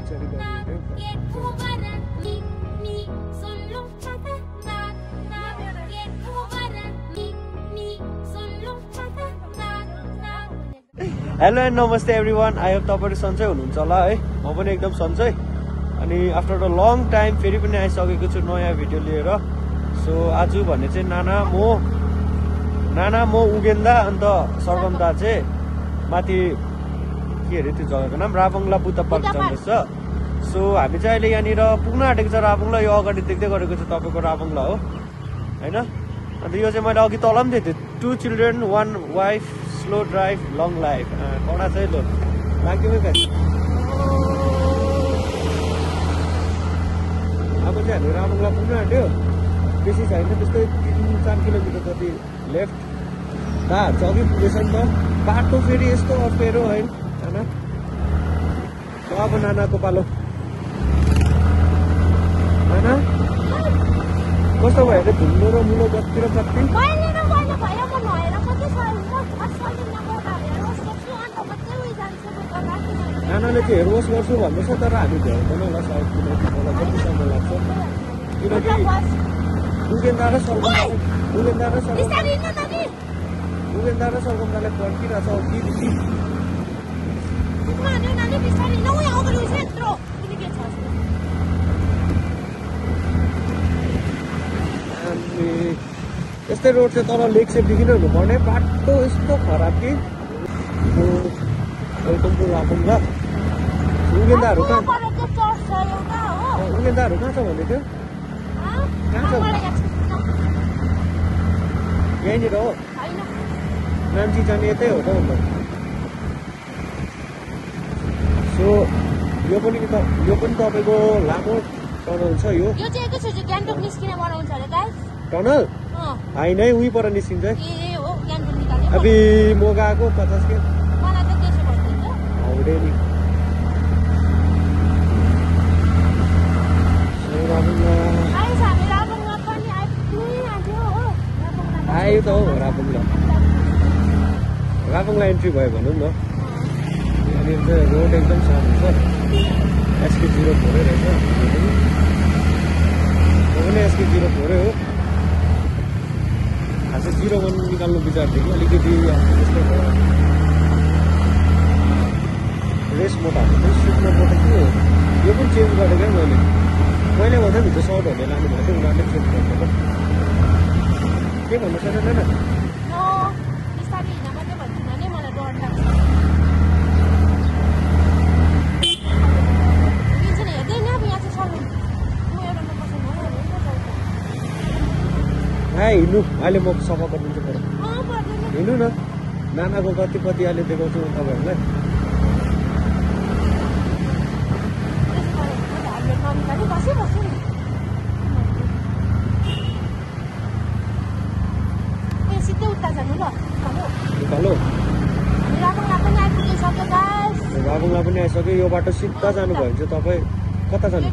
Hello and नमस्ते everyone. I hope तपाईहरु सन्चै हुनुहुन्छ होला है। म पनि एकदम सन्चै। अनि आफ्टर अ लङ टाइम फेरि पनि आइसकेको छु नयाँ भिडियो लिएर। सो आज भने चाहिँ नाना म उगेन्दा अन्त सरगम दा चाहिँ माथि के अरे त्यो जग्गाको नाम राबङला बुद्ध पार्क जाँदैछ। सो हामी चाहिँ अहिले यहाँनिर पुग्न आँटेको छ राबङला। यो अगाडि देख्दै गरेको छ तपाईँको राबङला हो हैन। अन्त यो चाहिँ मैले अघि तल पनि दिएको थिएँ 2 children 1 wife slow drive long life. कडा चाहिँ लो लाग्दैमै खान्छ। अब चाहिँ हामी राबङला पुग्न आँट्यो। बेसी छैन, त्यस्तै 3-4 किलोमिटर जति लेफ्ट। दाहरू चाहिँ अघि पुगेछ नि त। बाटो फेरि यस्तो अप्ठ्यारो है नाना। अब नानाको पालो। नाना कस्तो भयो अरे धुलो र मुलो जति र जति। नानाले चाहिँ हेयर वास गर्छु भन्दैछ, तर हामी भ्याउँदैन होला सायद, किनकि मलाई जति समय लाग्छ। किनकि उगेन्दा र सरगमदाले पर्खिरहेछ अघि दिदी। यस्तै रोड चाहिँ तल लेक सेपदेखि नै हुनुपर्ने। बाटो यस्तो खराब कि। Welcome to राबङला। उगेन्दाहरू कहाँ छ भन्दै थियो? कहाँ छ? यहीँनिर हो। नाम्ची जाने यतै हो त अन्त। सो यो पनि तपाईँको लामो टनल छ। यो टनल होइन है, उहीँ पर निस्किन्छ। अबि म गएको 50 के हौडे नि। आयो त हो राबङला एन्ट्री भयो भनौँ न। यहाँनिर चाहिँ रोड एकदम सानो छ। SK 04 रहेछ। म पनि SK 04 हो। खास 01 निकाल्नु विचार थियो कि अलिकति त्यस्तै भयो। रेस मोटाएको थियो, सुत्न पर्छ कि यो पनि चेन्ज गरेको क्या मैले भन्दा भित्र सर्टहरूले लानु भएको थियो, उनीहरूले चेन्ज गरेको। के भन्नु छैन नाना? हिँड्नु अहिले म सफा गरिदिन्छु पर। हिँड्नु न। नानाको कति अहिले देखाउँछु तपाईँहरूलाई। राबङला पनि आइसक्यो। यो बाटो सिधा जानुभयो भने चाहिँ तपाईँ कता जानु?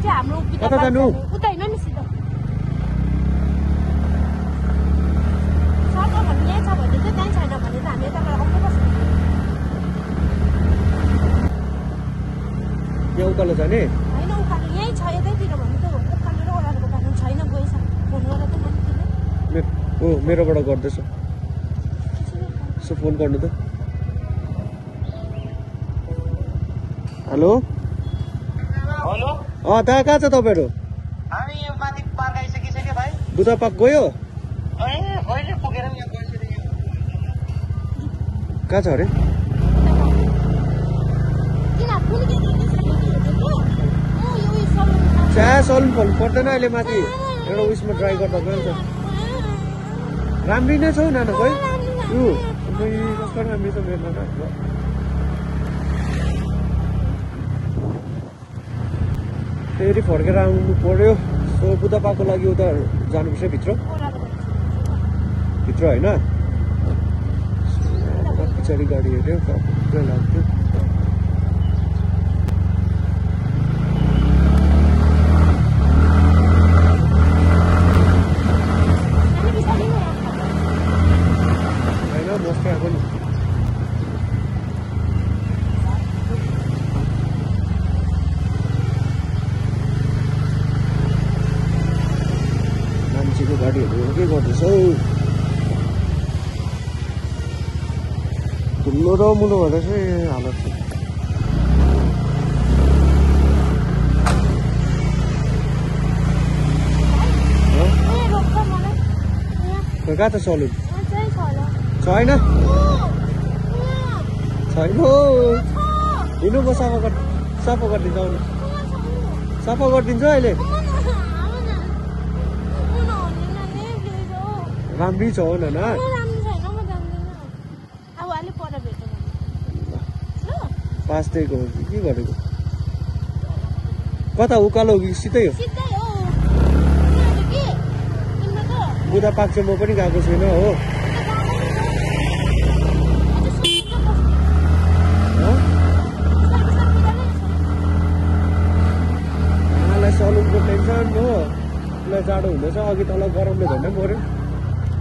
यहाँ उकालो जाने? मेरोबाट गर्दैछ। सो फोन गर्नु त। हेलो दा कहाँ छ तपाईँहरू? बुद्ध पार्क गयो? कहाँ छ अरे? सलुन खोल्नु पर्दैन अहिले। माथि एउटा उयसमा ट्राई गर्दा गइन्छ। राम्री नै छ हौ नाना खोइ। कस्तो राम्री छ मेरो नाना। फेरि फर्केर आउनु पर्यो। सो बुद्ध पार्कको लागि उता जानुपर्छ भित्र होइन? पछाडि गाडी हेऱ्यो पुरै लाग्थ्यो। कोदो मुलो भन्दा चाहिँ हालत छ कहाँ त सलुन छैन छैन हिँड्नु म सफा गरिदिन्छ आउनु सफा गरिदिन्छ अहिले राम्रै छ हो नाना पास दिएको हो कि के गरेको कता उकालो हो कि सिधै हो बुधा पाक्छ म पनि गएको छैन हो आमालाई सलुनको टेन्सन हो उसलाई जाडो हुँदैछ अघि तल गरमले झन्डै मऱ्यो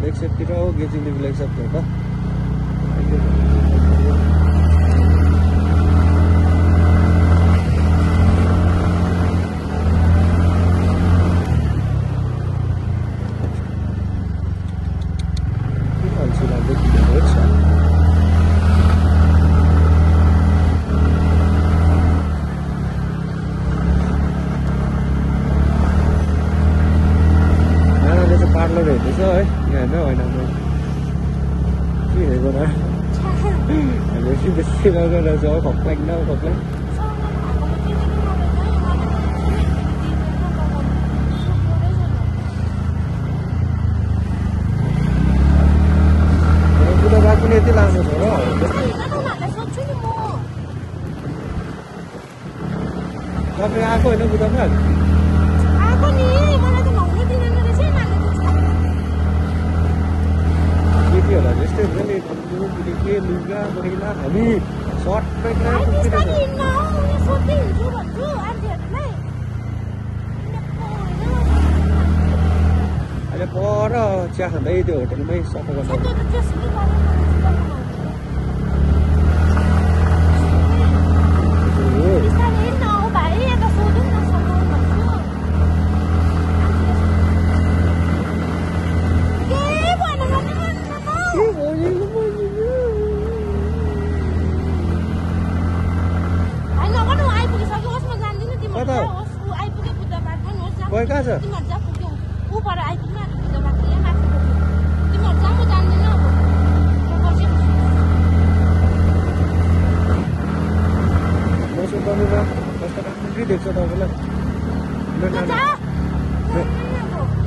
लेकसेपतिर हो गेजिङदेखि लेकसेपतिर त पार्लर हेर्दैछ है यहाँ होइन म के हेरेको न हामी बेसी रहेछ हो खप्लाङ न खप्लाङ बुधा बाघ पनि यति लामो छ र तपाईँ आएको होइन बुधा बाघ केटीहरूलाई जस्तै हुन्छ नि के लुगा महिला हामी सर्ट अहिले पर चिया खाँदै त्यो होटलमै सफा गर्दा कहाँ छ राम्रै देख्छ तपाईँलाई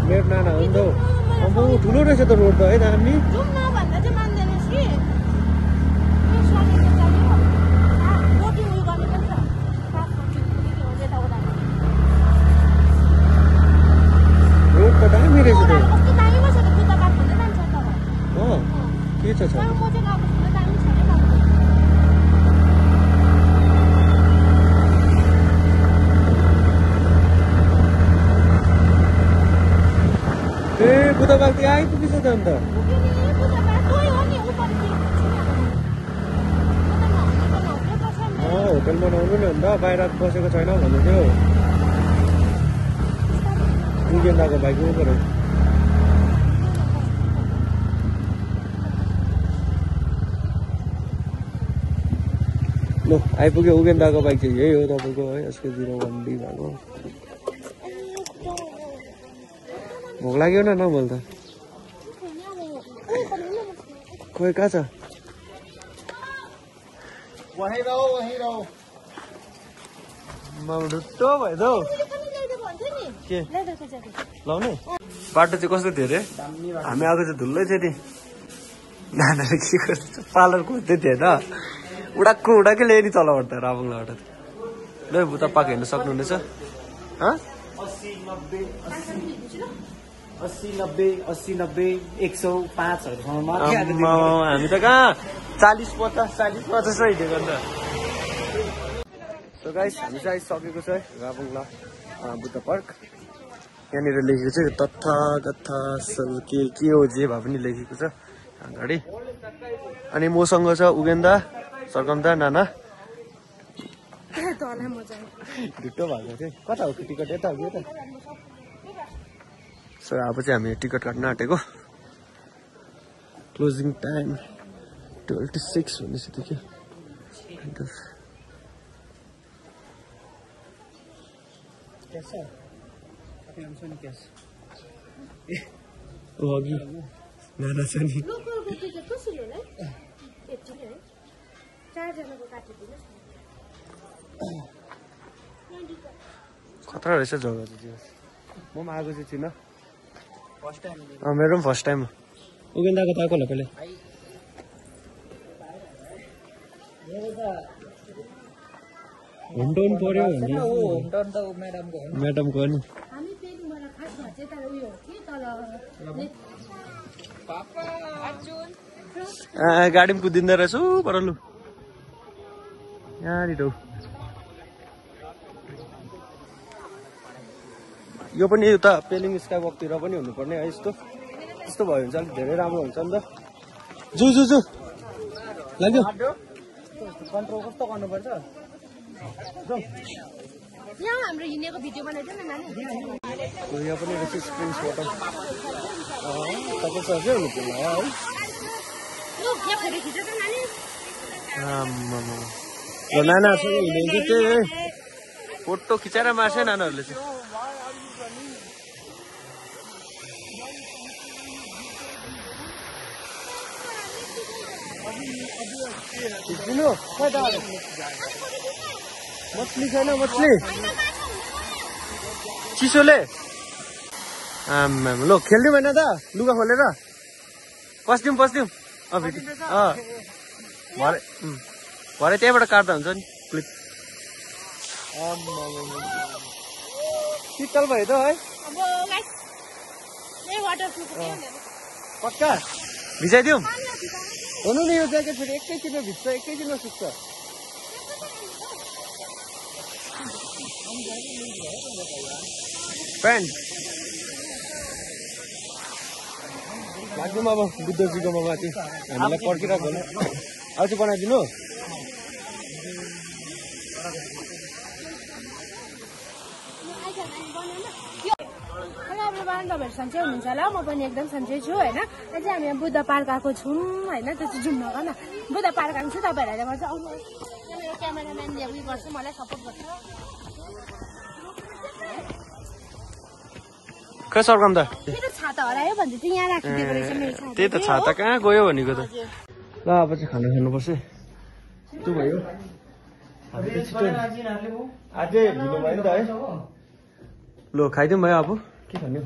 मेरो नाना हो नि त अब ठुलो रहेछ त रोड त है दामी रोड त दामी रहेछ त के छ ए बुधबार त्यहाँ आइपुगेछ त अन्त होटलमा नआउनु नि अन्त बाहिर बसेको छैन भन्नु थियो उगेन्दाको बाइक उ पऱ्यो ल आइपुग्यो उगेन्दाको बाइक चाहिँ यही हो तपाईँको है यसको 01D भएको भोक लाग्यो न बोल त खोइ कहाँ छ ढुट्टो भयो त के लाउने बाटो चाहिँ कस्तो थियो अरे हामी आएको चाहिँ धुलै थियो नि नानाले के गर्छ पार्लर खोज्दै थियो होइन उडाकै ल्यायो नि तलबाट त राबुङलाबाट ल बुता पाक हेर्नु सक्नुहुनेछ 80-90-105 हामी त कहाँ 40-50 हिँडेको अन्त सो गाइस हामी चाहिँ आइसकेको छ है राबुङला बुद्ध पार्क यहाँनिर लेखेको छ तथागथा के हो जे भए पनि लेखेको छ अगाडि अनि मसँग छ उगेन्दा सरकन्दा नाना ढुट्टो भएको थियो कता हो टिकट यता हो कि यता सो अब चाहिँ हामी टिकट काट्न आँटेको क्लोजिङ टाइम 26 भनेपछि त के अघि नाना छ नि खतरा रहेछ जग्गा चाहिँ म पनि आएको चाहिँ थिइनँ मेरो पनि फर्स्ट टाइम हो उगेन्दाको त आएको होला पहिला होमटाउन पर्यो भने म्याडमको नि गाडी पनि कुदिँदो रहेछु परलु यहाँनिर यो पनि उता पेलिङ स्काई वकतिर पनि हुनुपर्ने है यस्तो भयो भने चाहिँ अलिक धेरै राम्रो हुन्छ नि त जु लाग्यो कन्ट्रोल कस्तो गर्नुपर्छ यहाँ हाम्रो हिँडेको भिडियो बनाइदिनु न नानी यहाँ पनि रहेछ स्प्रिङ्स वाटर तपाईँ अझै हुनुपर्ने है नानाहरूसँग हिँड्यो भने चाहिँ फोटो खिचाएर मार्छ नानाहरूले चाहिँ मछली छैन मछली चिसोले लो खेल्दिउँ होइन त लुगा खोलेर पस्दिउँ भरे त्यहीँबाट काट्दा हुन्छ नि क्लिप शीतल भयो त है पक्का भिजाइदिउँ हुनु नि यो ज्याकेट फेरि एकैछिनमा भिज्छ एकैछिनमा सुक्छ प्यान्ट लाग्नु अब बुद्धजीकोमा माथि हामीलाई पर्खिरहेको होला अझै बनाइदिनु तपाईँहरू सन्चै हुनुहुन्छ होला म पनि एकदम सन्चै छु होइन अझै हामी यहाँ बुद्ध पार्क आएको छौँ होइन त्यो चाहिँ जाउँ न न बुद्ध पार्क आएको छु तपाईँहरूलाई गर्छ आउनु मेरो क्यामेराम्यानले उयो गर्छ मलाई सपोर्ट गर्छ खै सर्कम त छाता हरायो भन्छ चाहिँ यहाँ राखिदिएको रहेछ मेरो छाता त्यही त छाता कहाँ गयो भनेको त ल अब चाहिँ खाना खानुपर्छ त्यो भयो अझै ढिलो भयो नि त है ल खाइदिउँ भयो अब के खाने